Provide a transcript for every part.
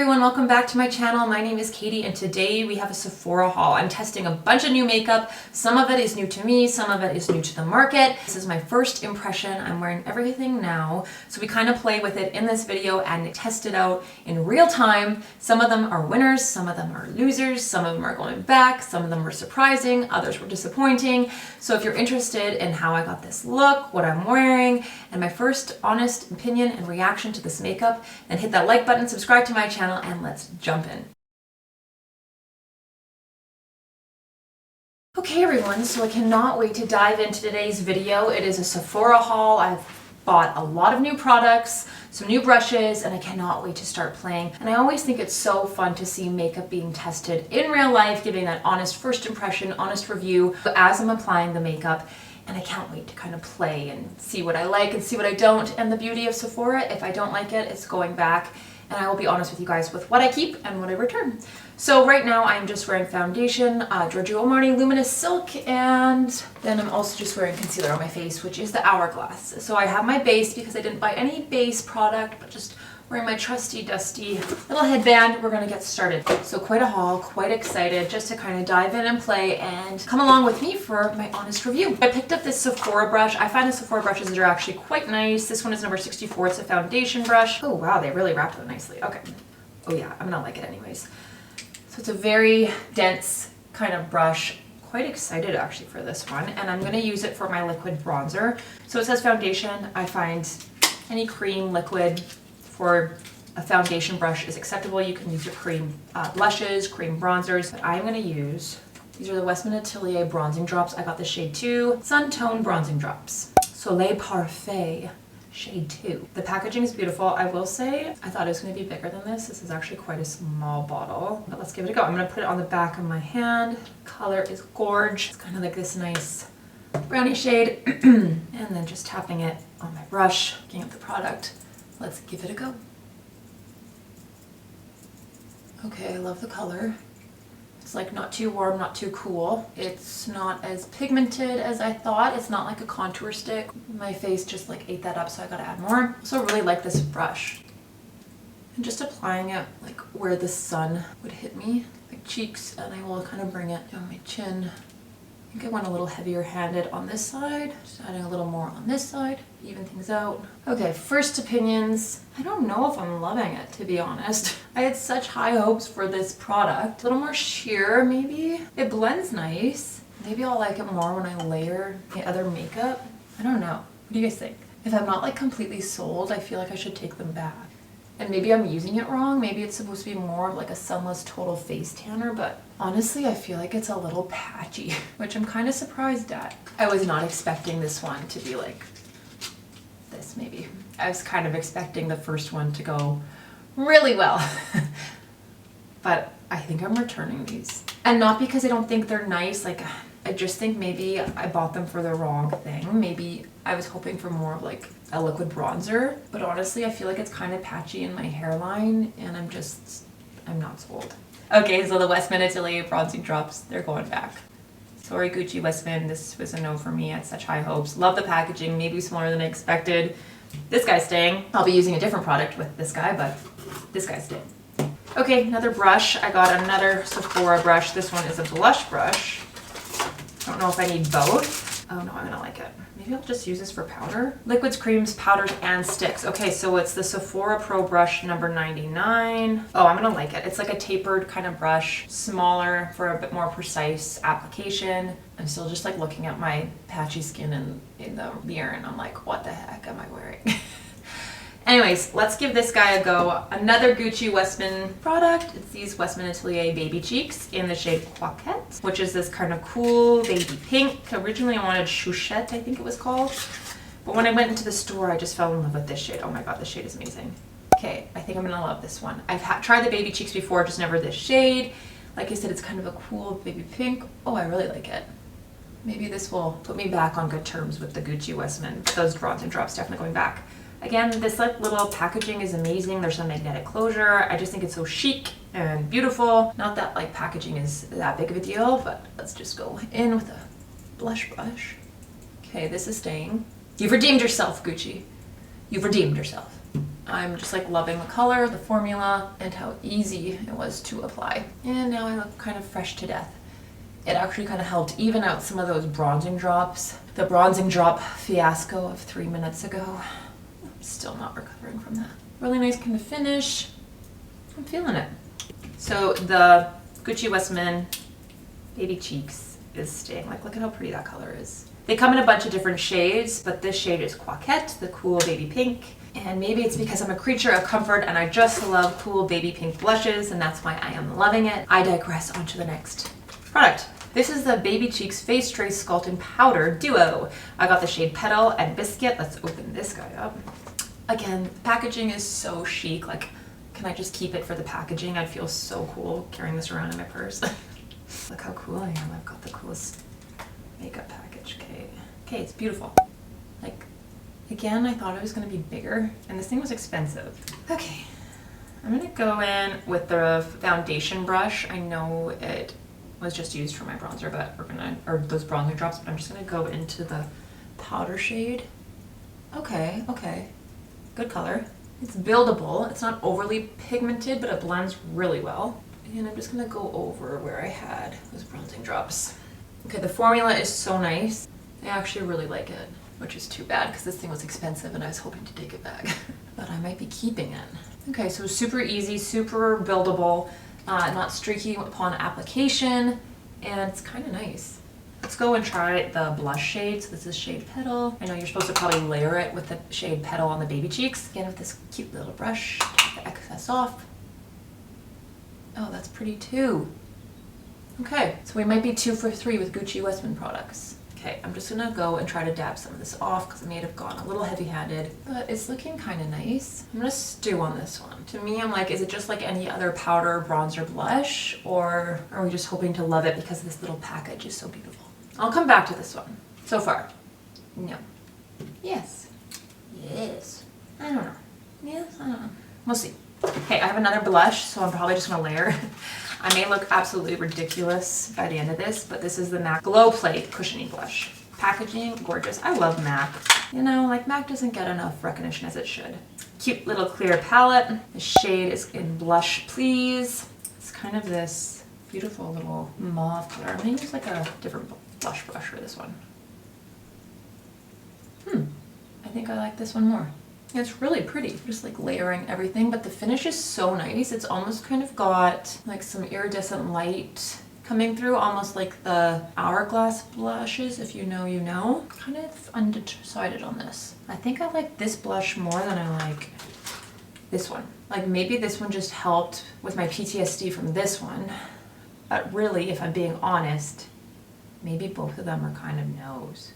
everyone, welcome back to my channel. My name is Katie and today we have a Sephora haul. I'm testing a bunch of new makeup. Some of it is new to me, some of it is new to the market. This is my first impression. I'm wearing everything now, so we kind of play with it in this video and test it out in real time. Some of them are winners, some of them are losers, some of them are going back, some of them were surprising, others were disappointing. So if you're interested in how I got this look, what I'm wearing, and my first honest opinion and reaction to this makeup, then hit that like button, subscribe to my channel, and let's jump in. Okay everyone, so I cannot wait to dive into today's video. It is a Sephora haul. I've bought a lot of new products, some new brushes, and I cannot wait to start playing. And I always think it's so fun to see makeup being tested in real life, giving that honest first impression, honest review as I'm applying the makeup. And I can't wait to kind of play and see what I like and see what I don't. And the beauty of Sephora, if I don't like it, it's going back. And I will be honest with you guys with what I keep and what I return. So right now I'm just wearing foundation, Giorgio Armani Luminous Silk, and then I'm also just wearing concealer on my face, which is the Hourglass. So I have my base because I didn't buy any base product, but just wearing my trusty dusty little headband. We're gonna get started. So quite a haul, quite excited just to kind of dive in and play and come along with me for my honest review. I picked up this Sephora brush. I find the Sephora brushes are actually quite nice. This one is number 64. It's a foundation brush. Oh wow, they really wrapped it nicely. Okay. Oh yeah, I'm gonna like it anyways. So it's a very dense kind of brush. Quite excited actually for this one, and I'm gonna use it for my liquid bronzer. So it says foundation. I find any cream liquid for a foundation brush is acceptable. You can use your cream blushes, cream bronzers, but I'm gonna use, these are the Westman Atelier bronzing drops. I got the shade 2 Sun Tone bronzing drops. Soleil Parfait shade 2. The packaging is beautiful. I will say, I thought it was gonna be bigger than this. This is actually quite a small bottle, but let's give it a go. I'm gonna put it on the back of my hand. Color is gorge. It's kind of like this nice brownie shade. And then just tapping it on my brush, picking up the product. Let's give it a go. Okay, I love the color. It's like not too warm, not too cool. It's not as pigmented as I thought. It's not like a contour stick. My face just like ate that up, so I gotta add more. So I really like this brush. And just applying it like where the sun would hit me, like cheeks, and I will kind of bring it down my chin. I think I went a little heavier handed on this side, just adding a little more on this side, even things out. Okay, first opinions. I don't know if I'm loving it, to be honest. I had such high hopes for this product. A little more sheer, maybe. It blends nice. Maybe I'll like it more when I layer the other makeup. I don't know. What do you guys think? If I'm not like completely sold, I feel like I should take them back. And maybe I'm using it wrong. Maybe it's supposed to be more of like a sunless total face tanner, but honestly, I feel like it's a little patchy, which I'm kind of surprised at. I was not expecting this one to be like this, maybe. I was kind of expecting the first one to go really well. But I think I'm returning these. And not because I don't think they're nice, like I just think maybe I bought them for the wrong thing. Maybe I was hoping for more of like a liquid bronzer, but honestly I feel like it's kind of patchy in my hairline and I'm not sold. Okay, so the Westman Atelier bronzing drops, they're going back. Sorry Gucci Westman, this was a no for me. I had such high hopes. Love the packaging, maybe smaller than I expected. This guy's staying. I'll be using a different product with this guy, but this guy's staying. Okay, another brush. I got another Sephora brush. This one is a blush brush. I don't know if I need both. Oh no, I'm gonna like it. Maybe I'll just use this for powder. Liquids, creams, powders, and sticks. Okay, so it's the Sephora Pro brush number 99. Oh, I'm gonna like it. It's like a tapered kind of brush, smaller for a bit more precise application. I'm still just like looking at my patchy skin in the mirror and I'm like, what the heck am I wearing? Anyways, let's give this guy a go. Another Gucci Westman product. It's these Westman Atelier Baby Cheeks in the shade Coquette, which is this kind of cool baby pink. Originally I wanted Chouchette, I think it was called. But when I went into the store, I just fell in love with this shade. Oh my god, this shade is amazing. Okay, I think I'm gonna love this one. I've tried the Baby Cheeks before, just never this shade. Like I said, it's kind of a cool baby pink. Oh, I really like it. Maybe this will put me back on good terms with the Gucci Westman. Those bronzing drops definitely going back. Again, this like little packaging is amazing. There's some magnetic closure. I just think it's so chic and beautiful. Not that like packaging is that big of a deal, but let's just go in with a blush brush. Okay, this is staying. You've redeemed yourself, Gucci. You've redeemed yourself. I'm just like loving the color, the formula, and how easy it was to apply. And now I look kind of fresh to death. It actually kind of helped even out some of those bronzing drops. The bronzing drop fiasco of 3 minutes ago. I'm still not recovering from that. Really nice kind of finish. I'm feeling it. So the Gucci Westman Baby Cheeks is staying. Like, look at how pretty that color is. They come in a bunch of different shades, but this shade is Coquette, the cool baby pink. And maybe it's because I'm a creature of comfort and I just love cool baby pink blushes, and that's why I am loving it. I digress. On to the next product. This is the Baby Cheeks Face Trace Sculpting Powder Duo. I got the shade Petal and Biscuit. Let's open this guy up. Again, the packaging is so chic. Like, can I just keep it for the packaging? I'd feel so cool carrying this around in my purse. Look how cool I am. I've got the coolest makeup package. Okay, it's beautiful. Like, again, I thought it was going to be bigger, and this thing was expensive. Okay, I'm going to go in with the foundation brush. I know it was just used for my bronzer, but or those bronzer drops, but I'm just going to go into the powder shade. Okay, good color. It's buildable. It's not overly pigmented, but it blends really well. And I'm just going to go over where I had those bronzing drops. Okay, the formula is so nice. I actually really like it, which is too bad because this thing was expensive and I was hoping to take it back. But I might be keeping it. Okay, so super easy, super buildable, not streaky upon application, and it's kind of nice. Let's go and try the blush shade. So this is shade Petal. I know you're supposed to probably layer it with the shade Petal on the baby cheeks. Again, with this cute little brush, take the excess off. Oh, that's pretty too. Okay, so we might be 2 for 3 with Gucci Westman products. Okay, I'm just gonna go and try to dab some of this off because I may have gone a little heavy-handed, but it's looking kind of nice. I'm gonna stew on this one. To me, I'm like, is it just like any other powder, bronzer, blush, or are we just hoping to love it because this little package is so beautiful? I'll come back to this one. So far, no. Yes. Yes. I don't know. Yes, I don't know. We'll see. Okay, I have another blush, so I'm probably just gonna layer. I may look absolutely ridiculous by the end of this, but this is the MAC Glow Plate Cushiony Blush. Packaging, gorgeous. I love MAC. You know, like MAC doesn't get enough recognition as it should. Cute little clear palette. The shade is in Blush Please. It's kind of this beautiful little mauve color. I'm gonna use like a different blush brush for this one. I think I like this one more. It's really pretty, just like layering everything, but the finish is so nice. It's almost kind of got like some iridescent light coming through, almost like the Hourglass blushes, if you know, you know. Kind of undecided on this. I think I like this blush more than I like this one. Like maybe this one just helped with my PTSD from this one, but really, if I'm being honest, maybe both of them are kind of no's.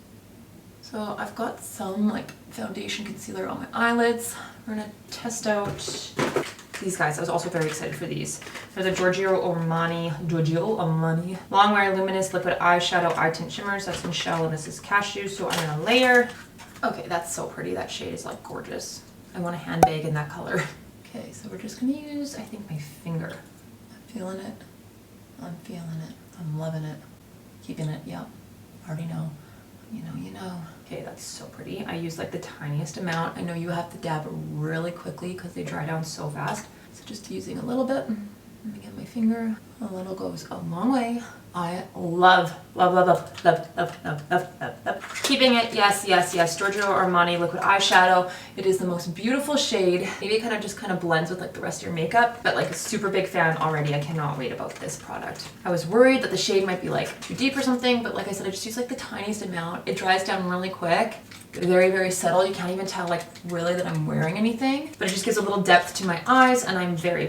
So I've got some like foundation concealer on my eyelids. We're gonna test out these guys. I was also very excited for these. They're the Giorgio Armani Long Wear Luminous Liquid Eyeshadow Eye Tint Shimmers. That's in Shell and this is Cashew, so I'm gonna layer. Okay, that's so pretty. That shade is like gorgeous. I want a handbag in that color. Okay, so we're just gonna use, I think, my finger. I'm feeling it. I'm feeling it. I'm loving it. Keeping it, yep. Already know. You know, you know. Okay, that's so pretty. I use like the tiniest amount. I know you have to dab really quickly because they dry down so fast. So just using a little bit. Let me get my finger. A little goes a long way. I love. Keeping it, yes. Giorgio Armani Liquid Eyeshadow. It is the most beautiful shade. Maybe it kind of blends with like the rest of your makeup, but like a super big fan already. I cannot wait about this product. I was worried that the shade might be like too deep or something, but like I said, I just use like the tiniest amount. It dries down really quick. Very, very subtle. You can't even tell like really that I'm wearing anything, but it just gives a little depth to my eyes and I'm very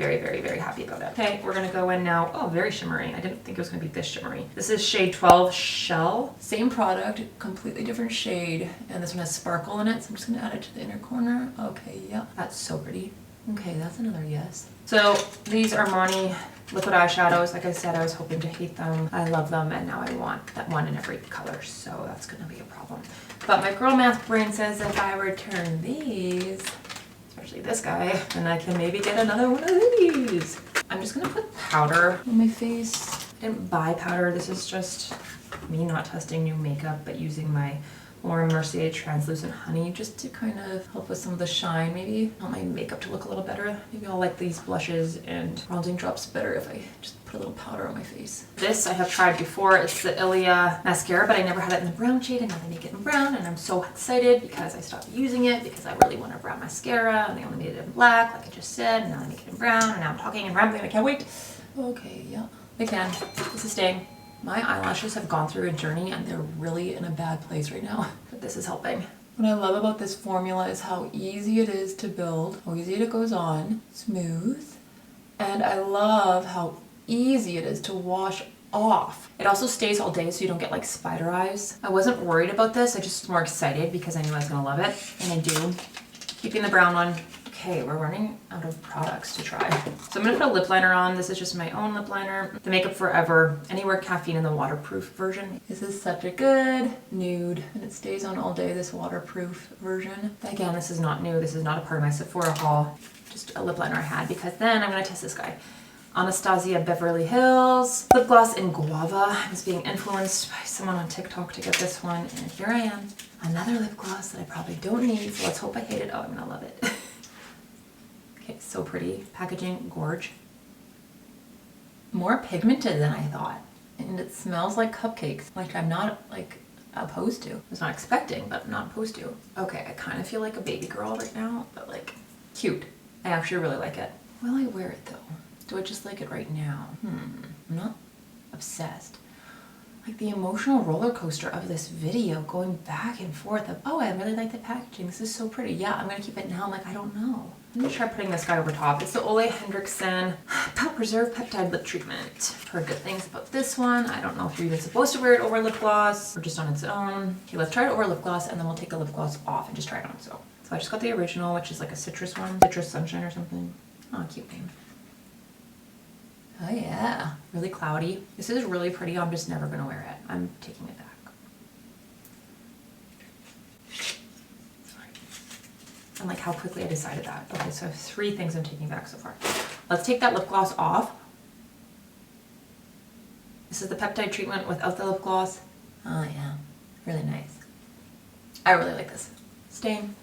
happy about it. Okay, we're gonna go in now. Oh, very shimmery. I didn't think it was gonna be this shimmery. This is shade 12 Shell. Same product, completely different shade, and this one has sparkle in it, so I'm just gonna add it to the inner corner. Okay, yeah, that's so pretty. Okay, that's another yes. So these Armani liquid eyeshadows, like I said, I was hoping to hate them. I love them, and now I want that one in every color, so that's gonna be a problem. But my girl math brain says if I return these, especially this guy, then I can maybe get another one of these. I'm just gonna put powder on my face. I didn't buy powder. This is just me not testing new makeup, but using my Laura Mercier Translucent Honey just to kind of help with some of the shine. Maybe I want my makeup to look a little better. Maybe I'll like these blushes and bronzing drops better if I just put a little powder on my face. This I have tried before. It's the Ilia mascara, but I never had it in the brown shade, and now they make it in brown, and I'm so excited because I stopped using it because I really want a brown mascara, and they only made it in black, like I just said, and now they make it in brown, and now I'm talking and rambling. I can't wait. Okay, yeah. They can. This is staying. My eyelashes have gone through a journey and they're really in a bad place right now, but this is helping. What I love about this formula is how easy it is to build, how easy it goes on, smooth, and I love how easy it is to wash off. It also stays all day so you don't get like spider eyes. I wasn't worried about this, I just was more excited because I knew I was gonna love it, and I do. Keeping the brown one. Okay, we're running out of products to try. So I'm gonna put a lip liner on. This is just my own lip liner. The Makeup Forever Anywhere Caffeine in the waterproof version. This is such a good nude, and it stays on all day, this waterproof version. Again, this is not new. This is not a part of my Sephora haul. Just a lip liner I had because then I'm gonna test this guy. Anastasia Beverly Hills lip gloss in guava. I was being influenced by someone on TikTok to get this one, and here I am. Another lip gloss that I probably don't need, so let's hope I hate it. Oh, I'm gonna love it. Okay, so pretty. Packaging, gorge. More pigmented than I thought. And it smells like cupcakes, like I'm not like opposed to. I was not expecting, but I'm not opposed to. Okay, I kind of feel like a baby girl right now, but like cute. I actually really like it. Will I wear it though? Do I just like it right now? I'm not obsessed. Like the emotional roller coaster of this video going back and forth of, oh, I really like the packaging. This is so pretty. Yeah, I'm gonna keep it now. I'm like, I don't know. I'm gonna try putting this guy over top. It's the Ole Henriksen Preserve Peptide Lip Treatment. Heard good things about this one. I don't know if you're even supposed to wear it over lip gloss or just on its own. Okay, let's try it over lip gloss and then we'll take the lip gloss off and just try it on its own. So I just got the original, which is like a citrus one. Citrus Sunshine or something. Oh, cute name. Oh yeah, really cloudy. This is really pretty. I'm just never gonna wear it. I'm taking it back. And like how quickly I decided that. Okay, so I have 3 things I'm taking back so far. Let's take that lip gloss off. This is the peptide treatment without the lip gloss. Oh yeah, really nice. I really like this. Staying.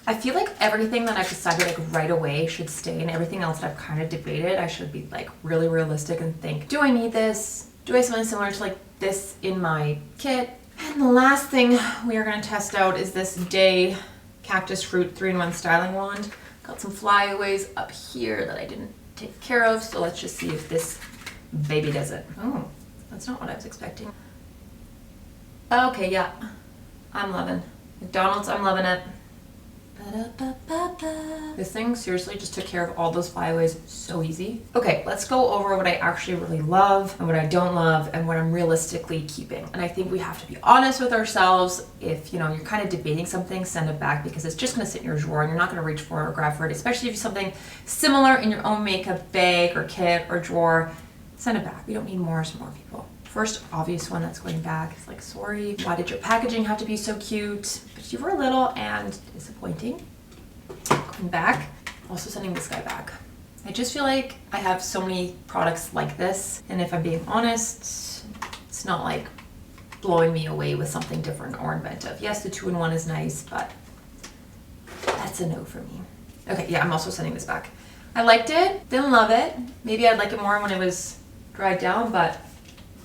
I feel like everything that I've decided like right away should stay, and everything else that I've kind of debated, I should be like really realistic and think, do I need this? Do I have something similar to like this in my kit? And the last thing we are going to test out is this Day Cactus Fruit 3-in-1 Styling Wand. Got some flyaways up here that I didn't take care of, so let's just see if this baby does it. Oh, that's not what I was expecting. Okay, yeah, I'm loving McDonald's. I'm loving it. This thing seriously just took care of all those flyaways so easy. Okay, let's go over what I actually really love and what I don't love and what I'm realistically keeping. And I think we have to be honest with ourselves. If you know you're kind of debating something, send it back because it's just going to sit in your drawer and you're not going to reach for it or grab for it, especially if you have something similar in your own makeup bag or kit or drawer. Send it back. We don't need more small people. First obvious one that's going back is like, sorry, why did your packaging have to be so cute? But you were little and disappointing. Going back, also sending this guy back. I just feel like I have so many products like this, and if I'm being honest, it's not like blowing me away with something different or inventive. Yes, the 2-in-1 is nice, but that's a no for me. Okay, yeah, I'm also sending this back. I liked it, didn't love it. Maybe I'd like it more when it was dried down, but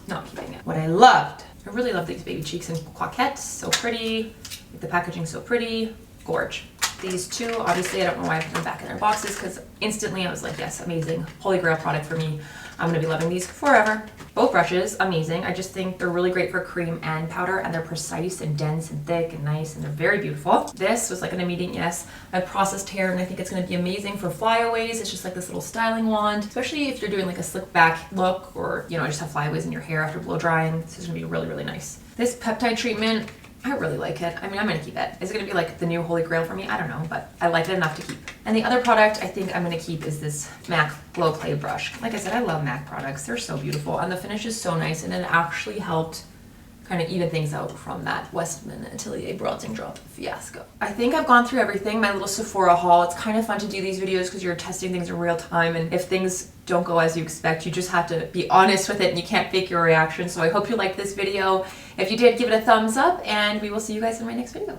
not keeping it. What I loved, I really love these baby cheeks in Coquette, so pretty. The packaging so pretty, gorge. These 2, obviously I don't know why I put them back in their boxes because instantly I was like, yes, amazing, holy grail product for me. I'm gonna be loving these forever. Both brushes, amazing. I just think they're really great for cream and powder, and they're precise and dense and thick and nice, and they're very beautiful. This was like an immediate yes. I have processed hair and I think it's gonna be amazing for flyaways. It's just like this little styling wand, especially if you're doing like a slick back look or, you know, just have flyaways in your hair after blow drying. This is gonna be really, really nice. This peptide treatment, I really like it. I mean, I'm gonna keep it. Is it gonna be like the new holy grail for me? I don't know, but I like it enough to keep. And the other product I think I'm gonna keep is this MAC Glow Clay Brush. Like I said, I love MAC products. They're so beautiful, and the finish is so nice, and it actually helped kind of even things out from that Westman Atelier bronzing drop fiasco. I think I've gone through everything. My little Sephora haul. It's kind of fun to do these videos because you're testing things in real time, and if things don't go as you expect. You just have to be honest with it, and you can't fake your reaction. So I hope you liked this video. If you did, give it a thumbs up, and we will see you guys in my next video.